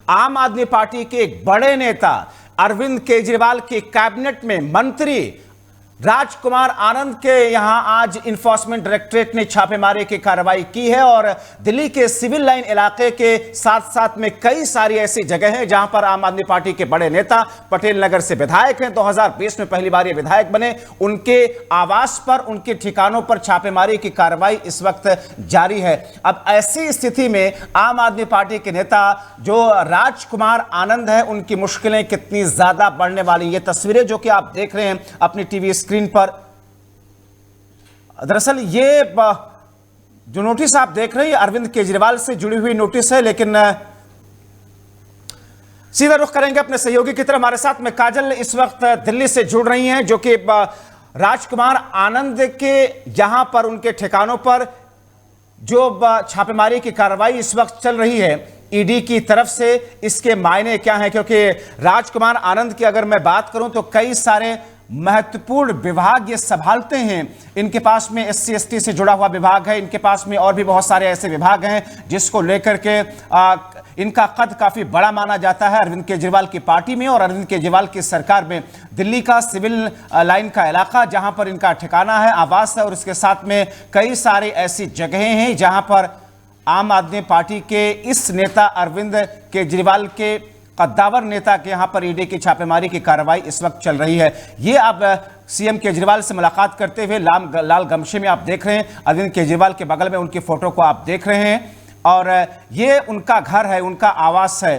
आम आदमी पार्टी के एक बड़े नेता अरविंद केजरीवाल के कैबिनेट में मंत्री राजकुमार आनंद के यहां आज इन्फोर्समेंट डायरेक्टरेट ने छापेमारी की कार्रवाई की है और दिल्ली के सिविल लाइन इलाके के साथ साथ में कई सारी ऐसी जगह हैं जहां पर आम आदमी पार्टी के बड़े नेता पटेल नगर से विधायक हैं, 2020 में पहली बार ये विधायक बने, उनके आवास पर, उनके ठिकानों पर छापेमारी की कार्रवाई इस वक्त जारी है। अब ऐसी स्थिति में आम आदमी पार्टी के नेता जो राजकुमार आनंद है, उनकी मुश्किलें कितनी ज्यादा बढ़ने वाली। ये तस्वीरें जो कि आप देख रहे हैं अपनी टीवी स्क्रीन पर, दरअसल ये जो नोटिस आप देख रहे हैं अरविंद केजरीवाल से जुड़ी हुई नोटिस है। लेकिन सीधा रुख करेंगे अपने सहयोगी की तरफ। हमारे साथ में काजल इस वक्त दिल्ली से जुड़ रही हैं, जो कि राजकुमार आनंद के यहां पर उनके ठिकानों पर जो छापेमारी की कार्रवाई इस वक्त चल रही है ईडी की तरफ से, इसके मायने क्या हैं? क्योंकि राजकुमार आनंद की अगर मैं बात करूं तो कई सारे महत्वपूर्ण विभाग ये संभालते हैं। इनके पास में एससी एसटी से जुड़ा हुआ विभाग है, इनके पास में और भी बहुत सारे ऐसे विभाग हैं जिसको लेकर के इनका कद काफी बड़ा माना जाता है अरविंद केजरीवाल की पार्टी में और अरविंद केजरीवाल की सरकार में। दिल्ली का सिविल लाइन का इलाका जहां पर इनका ठिकाना है, आवास है, और इसके साथ में कई सारी ऐसी जगहें हैं जहां पर आम आदमी पार्टी के इस नेता अरविंद केजरीवाल के कद्दावर नेता के यहां पर ईडी की छापेमारी की कार्रवाई इस वक्त चल रही है। ये अब सीएम केजरीवाल से मुलाकात करते हुए लाल गमछे में आप देख रहे हैं, अरविंद केजरीवाल के बगल में उनकी फोटो को आप देख रहे हैं और ये उनका घर है, उनका आवास है।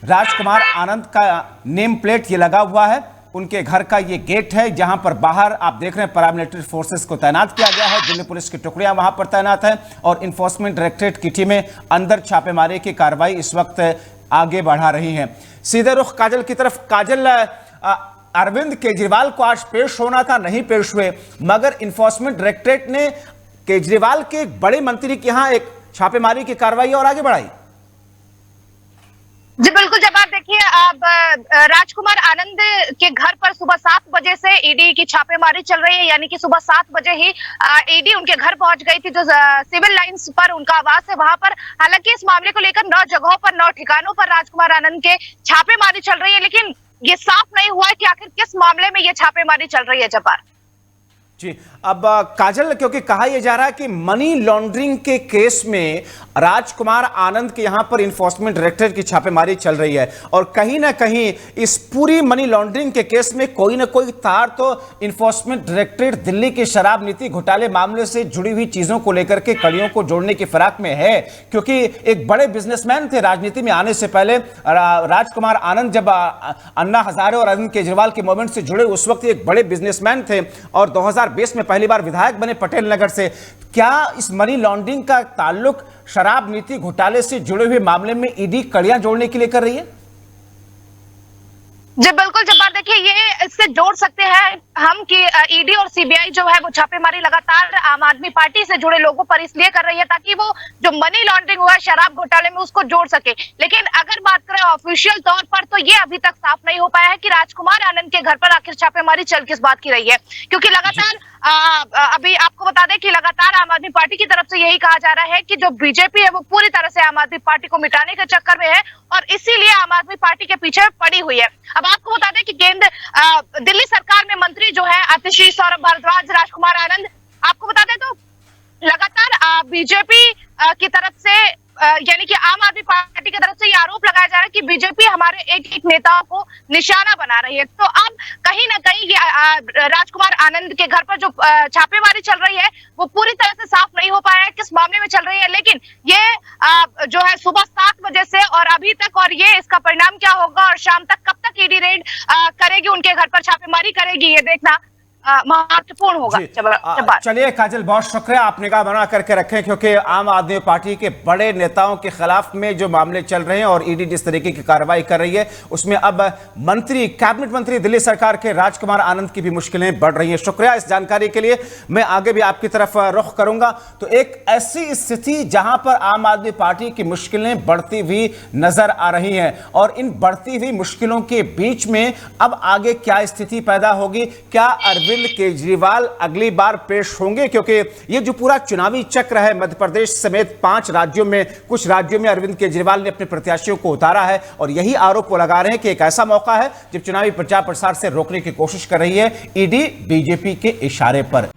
राजकुमार आनंद का नेम प्लेट ये लगा हुआ है, उनके घर का ये गेट है जहां पर बाहर आप देख रहे हैं पैरामिलिट्री फोर्सेस को तैनात किया गया है, दिल्ली पुलिस की टुकड़ियां वहां पर तैनात है और इन्फोर्समेंट डायरेक्टरेट की टीमें अंदर छापेमारी की कार्रवाई इस वक्त आगे बढ़ा रही हैं। सीधे रुख काजल की तरफ। काजल, अरविंद केजरीवाल को आज पेश होना था, नहीं पेश हुए, मगर इन्फोर्समेंट डायरेक्टरेट ने केजरीवाल के एक बड़े मंत्री के यहां एक छापेमारी की कार्रवाई और आगे बढ़ाई। जी बिल्कुल, जब आप देखिए अब राजकुमार आनंद के घर पर सुबह 7 बजे से ईडी की छापेमारी चल रही है, यानी कि सुबह 7 बजे ही ईडी उनके घर पहुंच गई थी, जो सिविल लाइंस पर उनका आवास है वहां पर। हालांकि इस मामले को लेकर 9 जगहों पर 9 ठिकानों पर राजकुमार आनंद के छापेमारी चल रही है, लेकिन ये साफ नहीं हुआ है कि आखिर किस मामले में ये छापेमारी चल रही है। जब्बार जी, अब काजल, क्योंकि कहा यह जा रहा है कि मनी लॉन्ड्रिंग के केस में राजकुमार आनंद के यहां पर इन्फोर्समेंट डायरेक्टरेट की छापेमारी चल रही है और कहीं ना कहीं इस पूरी मनी लॉन्ड्रिंग के केस में कोई ना कोई तार तो इन्फोर्समेंट डायरेक्टरेट दिल्ली के शराब नीति घोटाले मामले से जुड़ी हुई चीजों को लेकर के कड़ियों को जोड़ने की फिराक में है। क्योंकि एक बड़े बिजनेसमैन थे, राजनीति में आने से पहले राजकुमार आनंद जब अन्ना हजारे और अरविंद केजरीवाल के मूवमेंट से जुड़े उस वक्त एक बड़े बिजनेसमैन थे और 2020 में पहली बार विधायक बने पटेल नगर से। क्या इस मनी लॉन्ड्रिंग का ताल्लुक शराब नीति घोटाले से जुड़े हुए मामले में ईडी कड़ियां जोड़ने के लिए कर रही है? जी बिल्कुल, जब बात देखिए ये इससे जोड़ सकते हैं हम कि ईडी और सीबीआई जो है वो छापेमारी लगातार आम आदमी पार्टी से जुड़े लोगों पर इसलिए कर रही है ताकि वो जो मनी लॉन्ड्रिंग हुआ है शराब घोटाले में उसको जोड़ सके। लेकिन अगर बात करें ऑफिशियल तौर पर तो ये अभी तक साफ नहीं हो पाया है कि राजकुमार आनंद के घर पर आखिर छापेमारी चल किस बात की रही है, क्योंकि लगातार अभी आपको बता दें कि लगातार आम आदमी पार्टी की तरफ से यही कहा जा रहा है कि जो बीजेपी है वो पूरी तरह से आम आदमी पार्टी को मिटाने के चक्कर में है और इसीलिए आम आदमी पार्टी के पीछे पड़ी हुई है। अब आपको बता दें कि दिल्ली सरकार में मंत्री जो है आतिशी, सौरभ भारद्वाज, राजकुमार आनंद, आपको बता दें तो लगातार बीजेपी की तरफ से यानी कि आम आदमी पार्टी की तरफ से ये आरोप लगाया जा रहा है कि बीजेपी हमारे एक एक नेताओं को निशाना बना रही है। तो अब कहीं ना कहीं ये राजकुमार आनंद के घर पर जो छापेमारी चल रही है वो पूरी तरह से साफ नहीं हो पाया है किस मामले में चल रही है, लेकिन ये जो है सुबह 7 बजे से और अभी तक, और ये इसका परिणाम क्या होगा और शाम तक कब तक ईडी रेड करेगी, उनके घर पर छापेमारी करेगी, ये देखना महत्वपूर्ण होगा। चलिए काजल, बहुत शुक्रिया, आप निगाह बना करके रखें, क्योंकि आम आदमी पार्टी के बड़े नेताओं के खिलाफ में जो मामले चल रहे हैं और ईडी जिस तरीके की कार्रवाई कर रही है उसमें अब मंत्री, कैबिनेट मंत्री दिल्ली सरकार के राजकुमार आनंद की भी मुश्किलें बढ़ रही हैं। शुक्रिया इस जानकारी के लिए। मैं आगे भी आपकी तरफ रुख करूंगा। तो एक ऐसी स्थिति जहां पर आम आदमी पार्टी की मुश्किलें बढ़ती हुई नजर आ रही हैं और इन बढ़ती हुई मुश्किलों के बीच में अब आगे क्या स्थिति पैदा होगी, क्या अरविंद अरविंद केजरीवाल अगली बार पेश होंगे, क्योंकि ये जो पूरा चुनावी चक्र है मध्य प्रदेश समेत 5 राज्यों में, कुछ राज्यों में अरविंद केजरीवाल ने अपने प्रत्याशियों को उतारा है और यही आरोप वो लगा रहे हैं कि एक ऐसा मौका है जब चुनावी प्रचार प्रसार से रोकने की कोशिश कर रही है ईडी बीजेपी के इशारे पर।